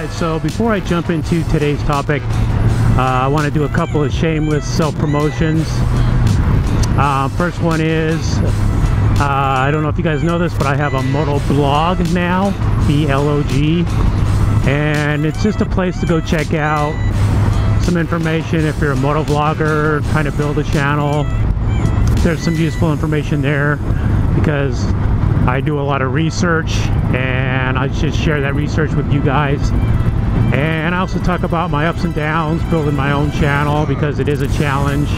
Alright, so before I jump into today's topic, I want to do a couple of shameless self-promotions. First one is, I don't know if you guys know this, but I have a Motoblog now, B-L-O-G, and it's just a place to go check out some information if you're a motovlogger trying to build a channel. There's some useful information there because I do a lot of research and I just share that research with you guys. And I also talk about my ups and downs building my own channel because it is a challenge.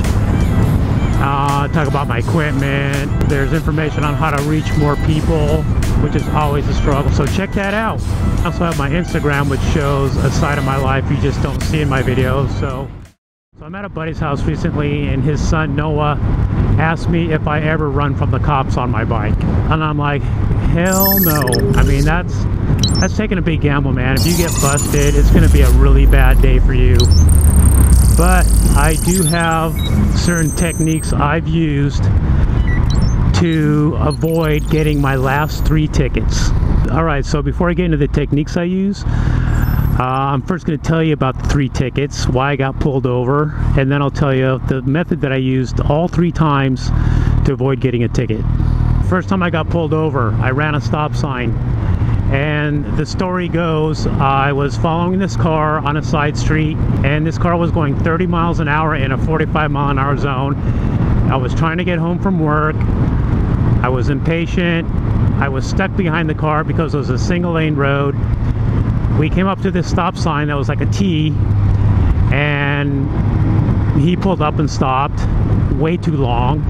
Talk about my equipment. There's information on how to reach more people, which is always a struggle, so check that out. I also have my Instagram, which shows a side of my life you just don't see in my videos. So I'm at a buddy's house recently, and his son Noah asked me if I ever run from the cops on my bike, and I'm like, hell no. I mean, that's taking a big gamble, man. If you get busted, it's going to be a really bad day for you. But I do have certain techniques I've used to avoid getting my last 3 tickets. Alright, so before I get into the techniques I use, I'm first going to tell you about the 3 tickets, why I got pulled over, and then I'll tell you the method that I used all 3 times to avoid getting a ticket. First time I got pulled over, I ran a stop sign, and the story goes, I was following this car on a side street, and this car was going 30 miles an hour in a 45-mile-an-hour zone. I was trying to get home from work. I was impatient. I was stuck behind the car because it was a single-lane road. We came up to this stop sign that was like a T, and he pulled up and stopped way too long.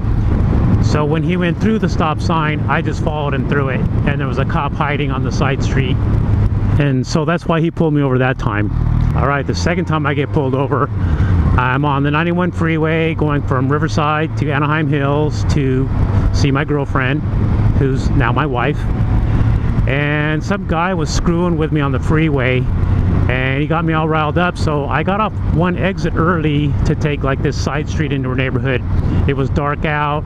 So when he went through the stop sign, I just followed him through it, and there was a cop hiding on the side street, and so that's why he pulled me over that time. Alright, the second time I get pulled over, I'm on the 91 freeway going from Riverside to Anaheim Hills to see my girlfriend, who's now my wife. And some guy was screwing with me on the freeway, and he got me all riled up, so I got off one exit early to take like this side street into our neighborhood. It was dark out,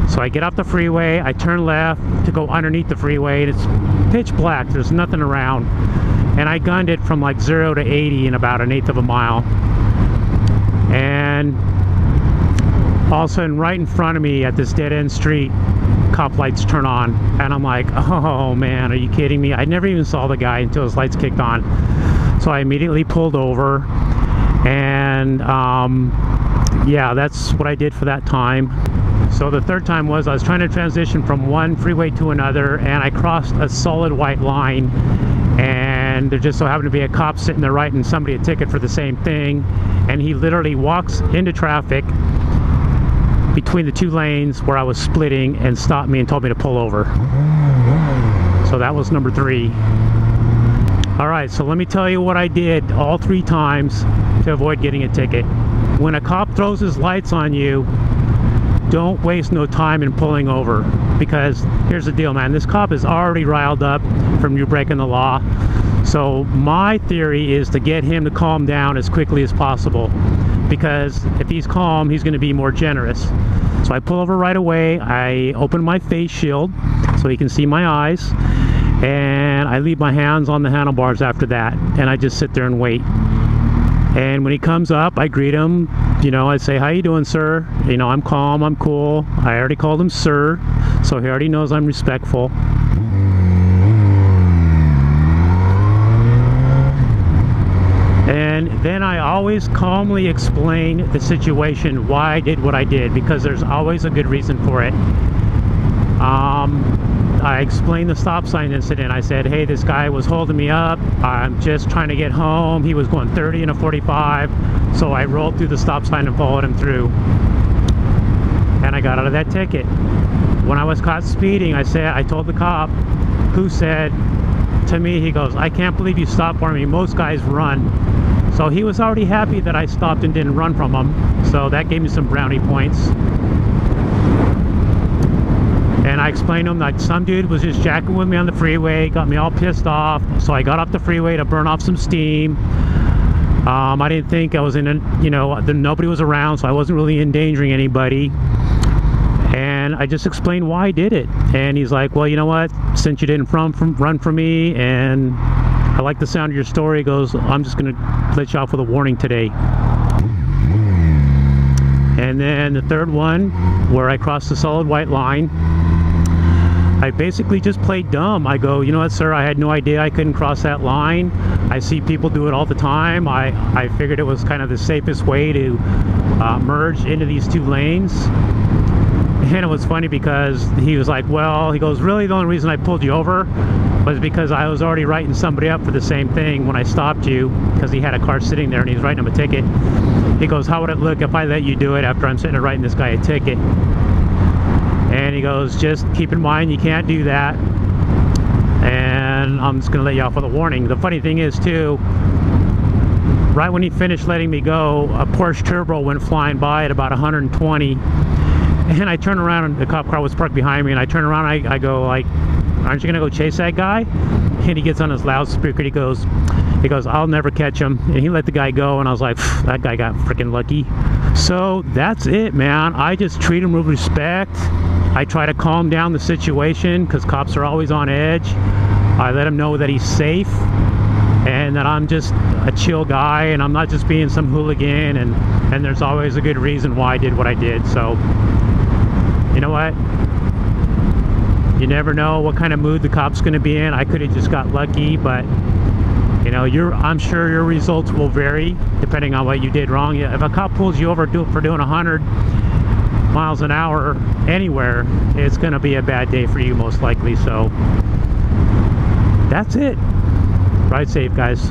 so I get off the freeway, I turn left to go underneath the freeway, and it's pitch black, there's nothing around, and I gunned it from like 0 to 80 in about 1/8 of a mile. And all of a sudden, right in front of me at this dead-end street, cop lights turn on, and I'm like, oh man, are you kidding me? I never even saw the guy until his lights kicked on. So I immediately pulled over, and yeah, that's what I did for that time. So the third time was I was trying to transition from one freeway to another, and I crossed a solid white line, and there just so happened to be a cop sitting there writing somebody a ticket for the same thing, and he literally walks into traffic between the 2 lanes where I was splitting and stopped me and told me to pull over. So that was number 3. Alright, so let me tell you what I did all 3 times to avoid getting a ticket. When a cop throws his lights on you, don't waste no time in pulling over, because here's the deal, man, this cop is already riled up from you breaking the law. So my theory is to get him to calm down as quickly as possible, because if he's calm, he's going to be more generous. So I pull over right away, I open my face shield so he can see my eyes, and I leave my hands on the handlebars after that, and I just sit there and wait. And when he comes up, I greet him, you know, I say, how you doing, sir? You know, I'm calm, I'm cool. I already called him sir, so he already knows I'm respectful. And then I always calmly explain the situation, why I did what I did, because there's always a good reason for it. I explained the stop sign incident. I said, hey, this guy was holding me up. I'm just trying to get home. He was going 30 in a 45. So I rolled through the stop sign and followed him through. And I got out of that ticket. When I was caught speeding, I told the cop, who said to me, he goes, I can't believe you stopped for me. Most guys run. So he was already happy that I stopped and didn't run from him. So that gave me some brownie points. And I explained to him that some dude was just jacking with me on the freeway, got me all pissed off. So I got off the freeway to burn off some steam. I didn't think I was in a, you know, nobody was around, so I wasn't really endangering anybody. And I just explained why I did it. And he's like, well, you know what, since you didn't run from me, and I like the sound of your story. He goes, I'm just gonna let you off with a warning today. And then the third one, where I crossed the solid white line, I basically just played dumb. I go, you know what, sir, I had no idea I couldn't cross that line. I see people do it all the time. I figured it was kind of the safest way to merge into these two lanes. And it was funny because he was like, well, he goes, really the only reason I pulled you over was because I was already writing somebody up for the same thing when I stopped you, because he had a car sitting there and he's writing him a ticket. He goes, how would it look if I let you do it after I'm sitting there writing this guy a ticket? And he goes, just keep in mind you can't do that, and I'm just gonna let you off with a warning. The funny thing is too, right when he finished letting me go, a Porsche Turbo went flying by at about 120, and I turned around and the cop car was parked behind me, and I turn around, I go like, aren't you gonna go chase that guy? And he gets on his loudspeaker, he goes, I'll never catch him. And he let the guy go, and I was like, that guy got freaking lucky. So that's it, man. I just treat him with respect. I try to calm down the situation, because cops are always on edge. I let him know that he's safe and that I'm just a chill guy, and I'm not just being some hooligan, and there's always a good reason why I did what I did. So you know what, you never know what kind of mood the cop's going to be in. I could have just got lucky, but you know, I'm sure your results will vary depending on what you did wrong. If a cop pulls you over for doing 100 miles an hour anywhere, it's going to be a bad day for you most likely. So that's it. Ride safe, guys.